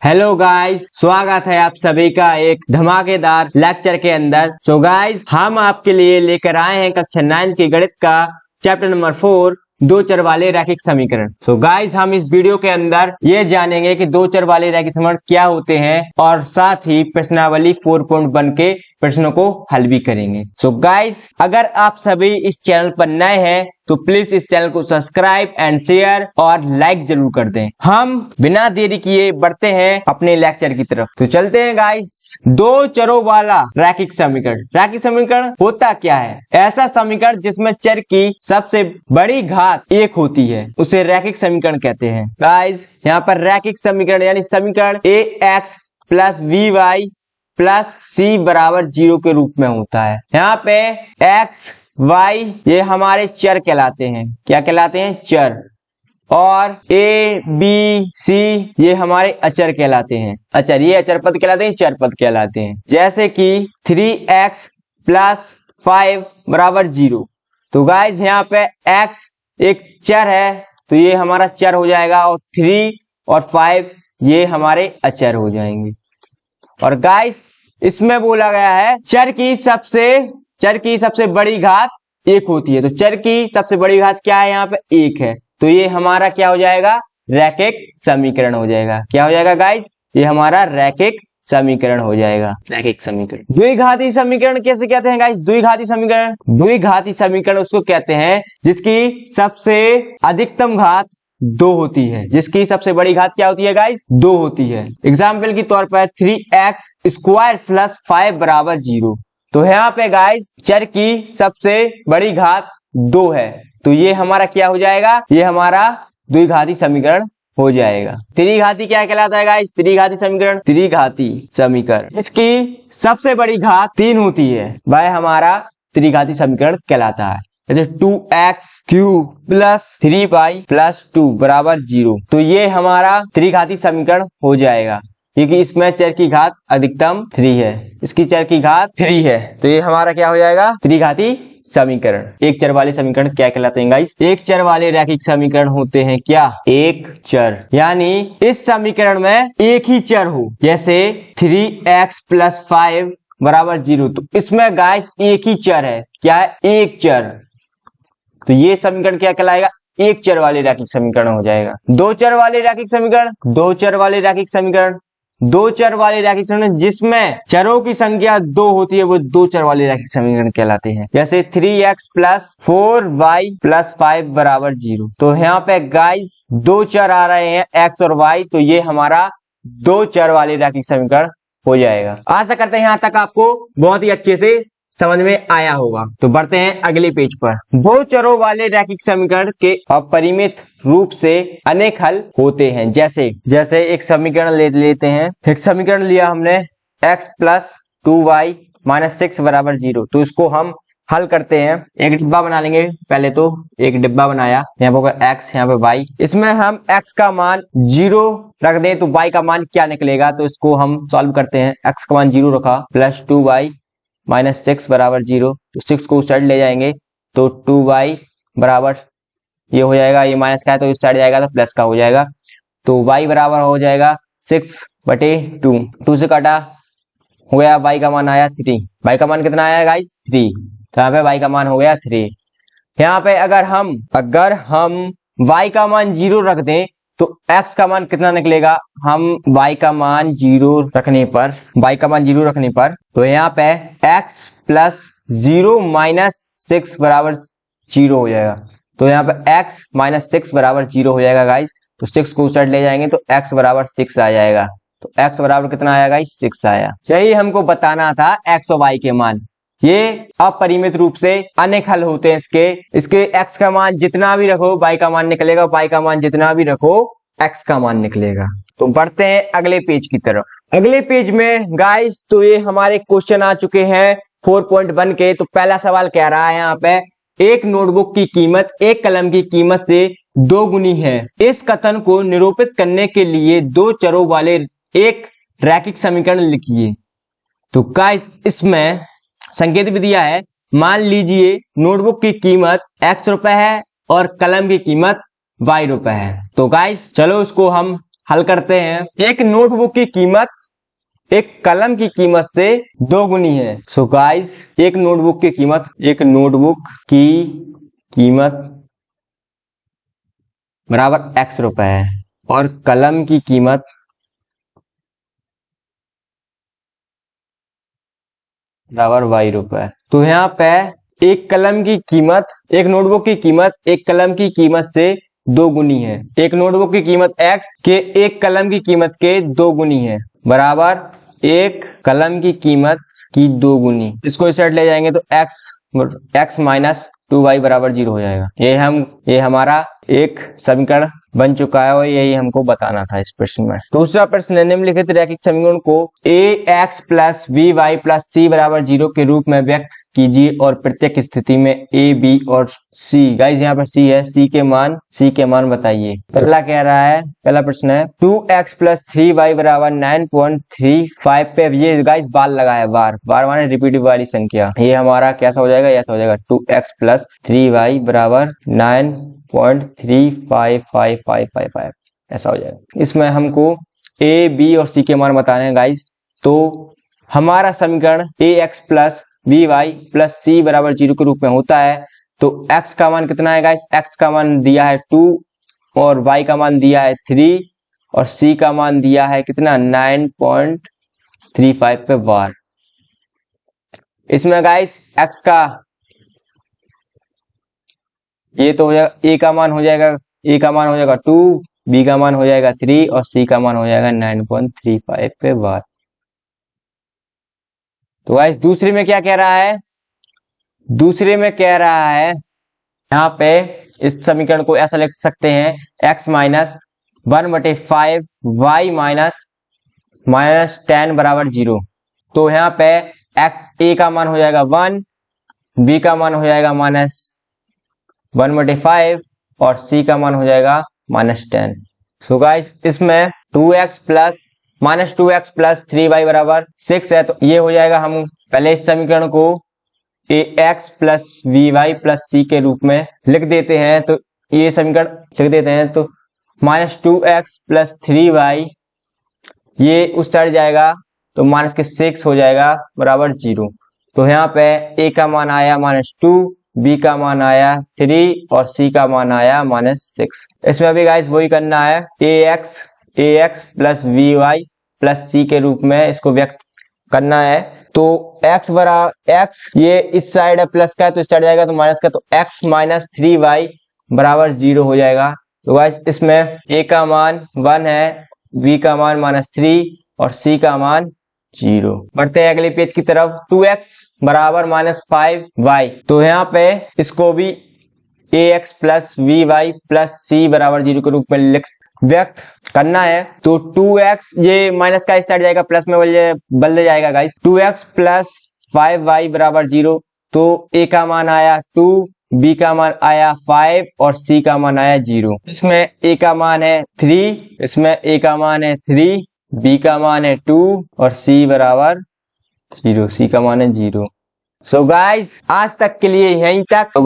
Hello guys, स्वागत है आप सभी का एक धमाकेदार लेक्चर के अंदर। सो गाइस, हम आपके लिए लेकर आए हैं कक्षा 9 की गणित का चैप्टर नंबर 4 दो चर वाले रैखिक समीकरण। सो गाइस, हम इस वीडियो के अंदर ये जानेंगे कि दो चर वाले रैखिक समीकरण क्या होते हैं और साथ ही प्रश्नावली 4.1 के प्रश्नों को हल भी करेंगे। सो गाइस, अगर आप सभी इस चैनल पर नए हैं तो प्लीज इस चैनल को सब्सक्राइब एंड शेयर और लाइक जरूर कर दें। हम बिना देरी किए बढ़ते हैं अपने लेक्चर की तरफ। तो चलते हैं गाइस। दो चरों वाला रैखिक समीकरण। रैखिक समीकरण होता क्या है? ऐसा समीकरण जिसमें चर की सबसे बड़ी घात एक होती है उसे रैखिक समीकरण कहते हैं। गाइस, यहाँ पर रैखिक समीकरण यानी समीकरण ax plus by plus c बराबर 0 के रूप में होता है। यहाँ पे x y ये हमारे चर कहलाते हैं। क्या कहलाते हैं? चर। और a b c ये हमारे अचर कहलाते हैं। अचर, ये अचर पद कहलाते हैं, चर पद कहलाते हैं। जैसे कि 3x प्लस 5 बराबर 0। तो गाइज, यहाँ पे x एक चर है तो ये हमारा चर हो जाएगा और 3 और 5 ये हमारे अचर हो जाएंगे। और गाइस, इसमें बोला गया है चर की सबसे बड़ी घात एक होती है। तो चर की सबसे बड़ी घात क्या है? यहाँ पे एक है। तो ये हमारा क्या हो जाएगा? रैखिक समीकरण हो जाएगा। क्या हो जाएगा गाइस? ये हमारा रैखिक समीकरण हो जाएगा। रैखिक समीकरण। द्विघाती समीकरण कैसे कहते हैं गाइस? द्विघाती समीकरण उसको कहते हैं जिसकी सबसे अधिकतम घात 2 होती है। जिसकी सबसे बड़ी घात क्या होती है गाइस? 2 होती है। एग्जाम्पल के तौर पर 3x स्क्वायर प्लस 5 बराबर 0। तो यहाँ पे गाइस चर की सबसे बड़ी घात 2 है। तो ये हमारा क्या हो जाएगा? ये हमारा द्विघाती समीकरण हो जाएगा। त्रिघाती क्या कहलाता है गाइस? त्रिघाती समीकरण इसकी सबसे बड़ी घात 3 होती है, वह हमारा त्रिघाती समीकरण कहलाता है। जैसे 2x cube plus 3y plus 2 बराबर 0। तो ये हमारा त्रिघाती समीकरण हो जाएगा क्योंकि इसमें चर की घात अधिकतम 3 है। इसकी चर की घात 3 है। तो ये हमारा क्या हो जाएगा? त्रिघाती समीकरण। एक चर वाले समीकरण क्या कहलाते हैं गाइस? एक चर वाले रैखिक समीकरण होते हैं क्या? एक चर। यानी इस समीकरण में एक ही चर हो। जैसे 3x प्लस 5 बराबर 0। तो इसमें गाइस एक ही चर है। क्या है? एक चर। तो ये समीकरण क्या कहलाएगा? एक चर वाले रैखिक समीकरण हो जाएगा। दो चर वाले रैखिक समीकरण जिसमें चरों की संख्या 2 होती है वो दो चर वाले रैखिक समीकरण कहलाते हैं। जैसे 3x प्लस 4y प्लस 5 बराबर 0। तो यहाँ पे गाइस दो चर आ रहे हैं x और y। तो ये हमारा दो चर वाले रैखिक समीकरण हो जाएगा। आशा करते हैं यहाँ तक आपको बहुत ही अच्छे से समझ में आया होगा। तो बढ़ते हैं अगले पेज पर। दो चरों वाले रैखिक समीकरण के अपरिमित रूप से अनेक हल होते हैं। जैसे एक समीकरण लेते हैं। एक समीकरण लिया हमने x प्लस 2y माइनस 6 बराबर 0। तो इसको हम हल करते हैं। एक डिब्बा बना लेंगे। पहले तो एक डिब्बा बनाया, यहाँ पे होगा x, यहाँ पे y। इसमें हम x का मान 0 रख दें तो y का मान क्या निकलेगा? तो इसको हम सॉल्व करते हैं। x का मान 0 रखा प्लस 2y माइनस 6 बराबर 0। तो 6 को उस साइड ले जाएंगे तो 2y बराबर ये हो जाएगा। ये माइनस का है तो इस साइड जाएगा तो प्लस का हो जाएगा। तो y बराबर हो जाएगा 6/2। 2 से काटा हो गया, y का मान आया 3। y का मान कितना आया गाइस? 3। तो यहाँ पे y का मान हो गया 3। यहाँ पे अगर हम y का मान 0 रख दें तो x का मान कितना निकलेगा? हम y का मान 0 रखने पर तो यहाँ पे x प्लस 0 माइनस 6 बराबर 0 हो जाएगा। तो यहाँ पे x माइनस 6 बराबर 0 हो जाएगा गाइस। तो 6 को उस साइड ले जाएंगे तो x बराबर 6 आ जाएगा। तो x बराबर कितना आया गाइस? 6 आया। चाहिए हमको बताना था x और y के मान। ये अपरिमित रूप से अनेक हल होते हैं इसके x का मान जितना भी रखो y का मान निकलेगा, y का मान जितना भी रखो x का मान निकलेगा। तो बढ़ते हैं अगले पेज की तरफ। अगले पेज में गाइस तो ये हमारे क्वेश्चन आ चुके हैं 4.1 के। तो पहला सवाल कह रहा है यहाँ पे एक नोटबुक की कीमत एक कलम की कीमत से 2 गुनी है। इस कथन को निरूपित करने के लिए दो चरों वाले एक रैखिक समीकरण लिखिए। तो गाइस इसमें संकेत भी दिया है। मान लीजिए नोटबुक की कीमत x रुपए है और कलम की कीमत y रुपए है। तो गाइस चलो इसको हम हल करते हैं। एक नोटबुक की कीमत एक कलम की कीमत से 2 गुनी है। सो गाइस, एक नोटबुक की कीमत बराबर x रुपए है और कलम की कीमत बराबर y रुपए। तो यहाँ पे एक नोटबुक की कीमत एक कलम की कीमत से 2 गुनी है। एक नोटबुक की कीमत x के एक कलम की कीमत के 2 गुनी है, बराबर एक कलम की कीमत की 2 गुनी। इसको इस साइड ले जाएंगे तो x माइनस 2y बराबर 0 हो जाएगा। ये हमारा एक समीकरण बन चुका है और यही हमको बताना था इस प्रश्न में। दूसरा प्रश्न है, निम्नलिखित रैखिक समीकरण को ax plus by plus c बराबर 0 के रूप में व्यक्त कीजिए और प्रत्येक स्थिति में a, b और c। गाइस यहाँ पर c है, c के मान बताइए। पहला प्रश्न है 2x प्लस 3y बराबर 9.35 पे, ये गाइस बार लगा है, बार माने रिपीटिव वाली संख्या। ये हमारा कैसा हो जाएगा, ऐसा हो जाएगा 2x प्लस 3y बराबर 9.355555 ऐसा हो जाएगा। इसमें हमको a, b और c के मान बताने हैं गाइस। तो हमारा समीकरण ax plus by plus c बराबर 0 के रूप में होता है। तो x का मान कितना है गाइस, x का मान दिया है 2 और y का मान दिया है 3 और c का मान दिया है कितना 9.35 पे बार। इसमें गाइस x का ये तो हो जाएगा, a का मान हो जाएगा 2, b का मान हो जाएगा 3 और c का मान हो जाएगा 9.35 पे बार। तो गाइस दूसरे में क्या कह रहा है, यहाँ पे इस समीकरण को ऐसा लिख सकते हैं x माइनस 1/5 y माइनस 10 बराबर 0। तो यहाँ पे a का मान हो जाएगा 1, b का मान हो जाएगा माइनस 1/5 और c का मान हो जाएगा माइनस 10। सो गाइस इसमें 2x प्लस 3y बराबर 6 है। तो ये हो जाएगा, हम पहले इस समीकरण को ax plus by plus c के रूप में लिख देते हैं। तो ये समीकरण लिख देते हैं, तो माइनस 2x प्लस 3y ये उस साइड जाएगा तो माइनस के 6 हो जाएगा बराबर 0। तो यहाँ पे a का मान आया -2, b का मान आया 3 और c का मान आया -6। इसमें अभी गाइस वही करना है, ax plus by plus c के रूप में इसको व्यक्त करना है। तो x ये इस साइड है प्लस का है तो इस साइड जाएगा तो माइनस का, तो x माइनस 3y बराबर 0 हो जाएगा। तो गाइस इसमें a का मान 1 है, b का मान -3 और c का मान 0। बढ़ते हैं अगले पेज की तरफ। 2x बराबर -5y, तो यहाँ पे इसको भी ax plus by plus c बराबर 0 के रूप में व्यक्त करना है। तो 2x ये माइनस का इस साइड जाएगा प्लस में बदल जाएगा गाइस। 2x प्लस 5y बराबर 0। तो a का मान आया 2, b का मान आया 5 और c का मान आया 0। इसमें a का मान है 3, b का मान है 2 और c बराबर 0, c का मान है 0। सो गाइस आज तक के लिए यहीं तक।